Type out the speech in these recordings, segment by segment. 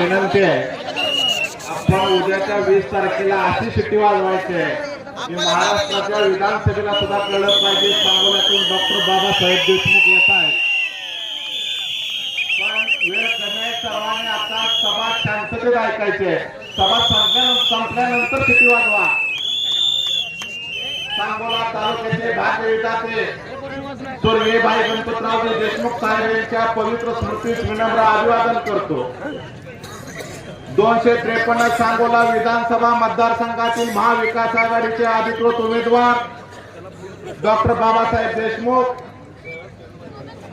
विनंती आहे, आपण उद्याच्या 20 तारखेला अशी शिट्टी वाजवायची आहे की महाराष्ट्राच्या विधानसभेला सुद्धा कळलं पाहिजे सांगोल्यातून डॉक्टर बाबासाहेब देशमुख येत आहेत. पण वेळ कमी आहे, सर्वांनी आता सभा शांततेत ऐकायची आहे. सभा संपल्यानंतर शिट्टी वाजवा. सांगोला तालुक्याचे भाग्यविधाते स्वर्गीय भाई गणपतराव देशमुख साहेब यांच्या पवित्र स्मृतीस विनम्र अभिवादन करतो. 253 सांगोला विधानसभा मतदारसंघातील महाविकास आघाडीचे अधिकृत उमेदवार डॉक्टर बाबासाहेब देशमुख,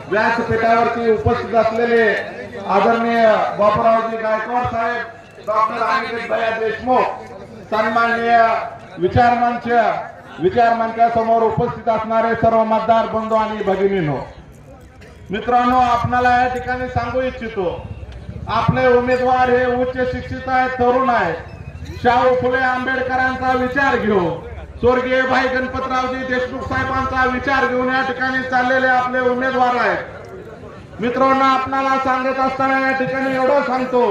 व्यासपीठावरती उपस्थित असलेले आदरणीय बापूरावजी गायकवाड साहेब, डॉक्टर अनिकेत भैया देशमुख, सन्माननीय विचारमंचासमोर उपस्थित असणारे सर्व मतदार बंधू आणि भगिनींनो, मित्रांनो, आपल्याला या ठिकाणी सांगू इच्छितो, आपले उमेदवार हे उच्च शिक्षित आहेत, तरुण आहेत. शाहू फुले आंबेडकरांचा विचार घेऊन, स्वर्गीय भाई गणपतरावजी देशमुख साहेबांचा विचार घेऊन या ठिकाणी चाललेले आपले उमेदवार आहेत. मित्रांनो, आपल्याला सांगत असताना या ठिकाणी एवढं सांगतो,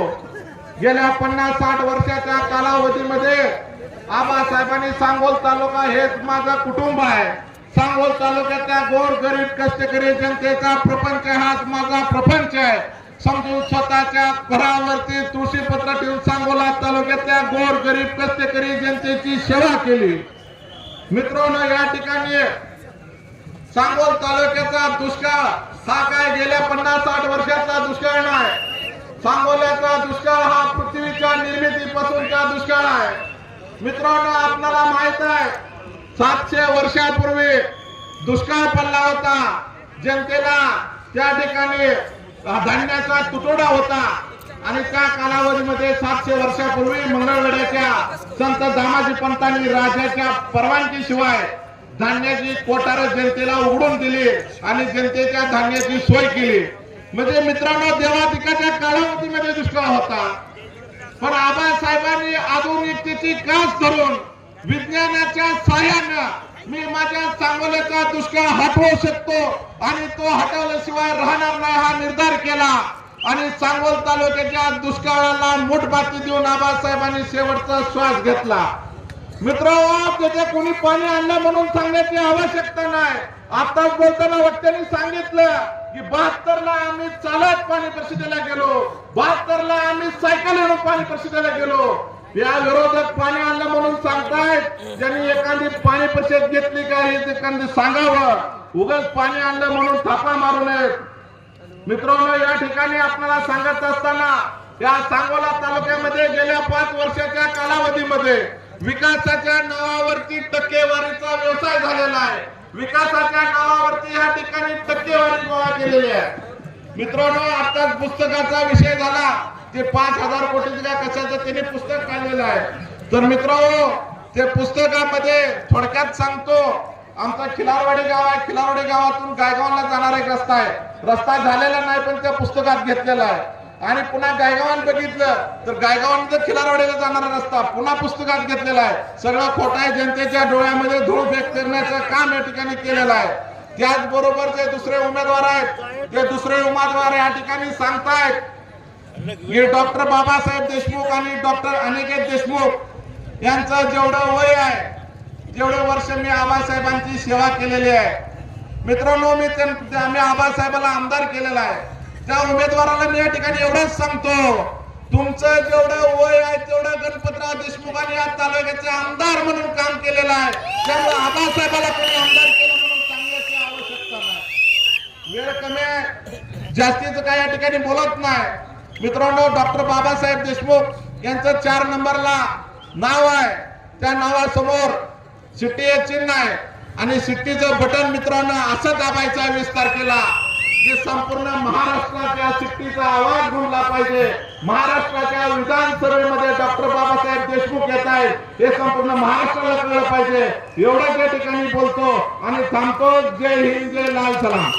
गेल्या 50-60 वर्षाच्या कालावधीमध्ये आबासाहेबांनी सांगोल तालुका हेच माझं कुटुंब आहे, सांगोल तालुक्यातल्या गोर गरीब कष्टकरी जनतेचा प्रपंच हाच माझा प्रपंच आहे समजून स्वतःच्या घरावरती तुळशीपत्र ठेवून सांगोला तालुक्यातल्या गोर गरीब कष्टकरी जनतेची सेवा केली. मित्रांनो, या ठिकाणी सांगोल तालुक्याचा दुष्काळ हा काय गेल्या 50-60 वर्षाचा दुष्काळ नाही. सांगोल्याचा दुष्काळ हा पृथ्वीच्या निर्मितीपासूनचा दुष्काळ आहे. मित्रांनो, आपल्याला माहित आहे 700 वर्षापूर्वी दुष्काळ पडला होता. जनतेला त्या ठिकाणी धान्याचा तुटवडा होता आणि त्या कालावधीमध्ये 700 वर्षापूर्वी मंगळवेढ्याच्या संत दामाजी पंतांनी राजाच्या परवानगीशिवाय धान्याची कोठार जनतेला उघडून दिली आणि जनतेच्या धान्याची सोय केली. म्हणजे मित्रांनो, देवाधिकाच्या कालावधीमध्ये दुष्काळ होता, पण आबासाहेबांनी आधुनिकतेची कास धरून विज्ञानाच्या सहाय्यानं मी माझ्या सांगोल्याचा दुष्काळ हटवू शकतो आणि तो हटवल्याशिवाय राहणार नाही हा निर्धार केला आणि सांगोल तालुक्याच्या दुष्काळाला मूठबाती देऊन आबासाहेबांनी शेवटचा श्वास घेतला. मित्रांनो, तिथे कोणी पाणी आणलं म्हणून सांगण्याची आवश्यकता नाही. आताच बोलताना वक्त्यांनी सांगितलं की 72ला आम्ही चालत पाणी परिषदेला गेलो, 72ला आम्ही सायकल येऊन पाणी परिषदेला गेलो. या विरोधक पाणी आणलं म्हणून सांगतायत, ज्यांनी एखादी पाणी परिषद घेतली का हे एखादी सांगावं, उगाच पाणी आणलं म्हणून थापा मारू नयेत. मित्रांनो, या ठिकाणी आपल्याला सांगत असताना या सांगोला तालुक्यामध्ये गेल्या 5 वर्षाच्या कालावधीमध्ये विकासाच्या नावावरती टक्केवारीचा व्यवसाय झालेला आहे. विकासाच्या नावावरती या ठिकाणी टक्केवारी गोळा केलेली आहे. मित्रांनो, आताच पुस्तकाचा विषय झाला, ते 5,000 कोटीच्या कशाचं त्यांनी पुस्तक काढलेलं आहे. तर मित्रांनो, ते पुस्तकामध्ये थोडक्यात सांगतो, आमचा खिलारवाडी गाव आहे, खिलारवाडी गावातून गायगावला जाणारा एक रस्ता आहे. रस्ता झालेला नाही पण त्या पुस्तकात घेतलेला आहे. आणि पुन्हा गायगावान बघितलं तर गायगावान खिलारवाडीला जाणारा रस्ता पुन्हा पुस्तकात घेतलेला आहे. सगळं खोटं आहे. जनतेच्या डोळ्यामध्ये धूळ फेक करण्याचं काम या ठिकाणी केलेलं आहे. त्याचबरोबर जे दुसरे उमेदवार आहेत, ते दुसरे उमेदवार या ठिकाणी सांगतायत की डॉक्टर बाबासाहेब देशमुख आणि डॉक्टर अनिकेत देशमुख यांचं जेवढं वय आहे, जेवढे वर्ष मी आबासाहेबांची सेवा केलेली आहे. मित्रांनो, आम्ही आबासाहेबाला आमदार केलेला आहे. त्या उमेदवाराला मी या ठिकाणी एवढंच सांगतो, तुमचं जेवढं वय आहे तेवढं गणपतराव देशमुखांनी या तालुक्याचे आमदार म्हणून काम केलेलं आहे. त्यामुळे आबासाहेबाला कोणी आमदार केलं म्हणून सांगण्याची आवश्यकता नाही. वेळ कमी आहे, जास्तीचं काय या ठिकाणी बोलत नाही. मित्रांनो, डॉक्टर बाबासाहेब देशमुख यांचं 4 नंबरला नाव आहे. त्या नावासमोर शिट्टी हे चिन्ह आहे आणि शिट्टीचं बटन मित्रांनो असं दाबायचं 20 तारखेला की संपूर्ण महाराष्ट्राच्या शिट्टीचा आवाज गुंजला पाहिजे. महाराष्ट्राच्या विधानसभेमध्ये डॉक्टर बाबासाहेब देशमुख येत आहेत हे संपूर्ण महाराष्ट्राला कळलं पाहिजे. एवढंच या ठिकाणी बोलतो आणि थांबतो. जय हिंद, जय लाल सलाम.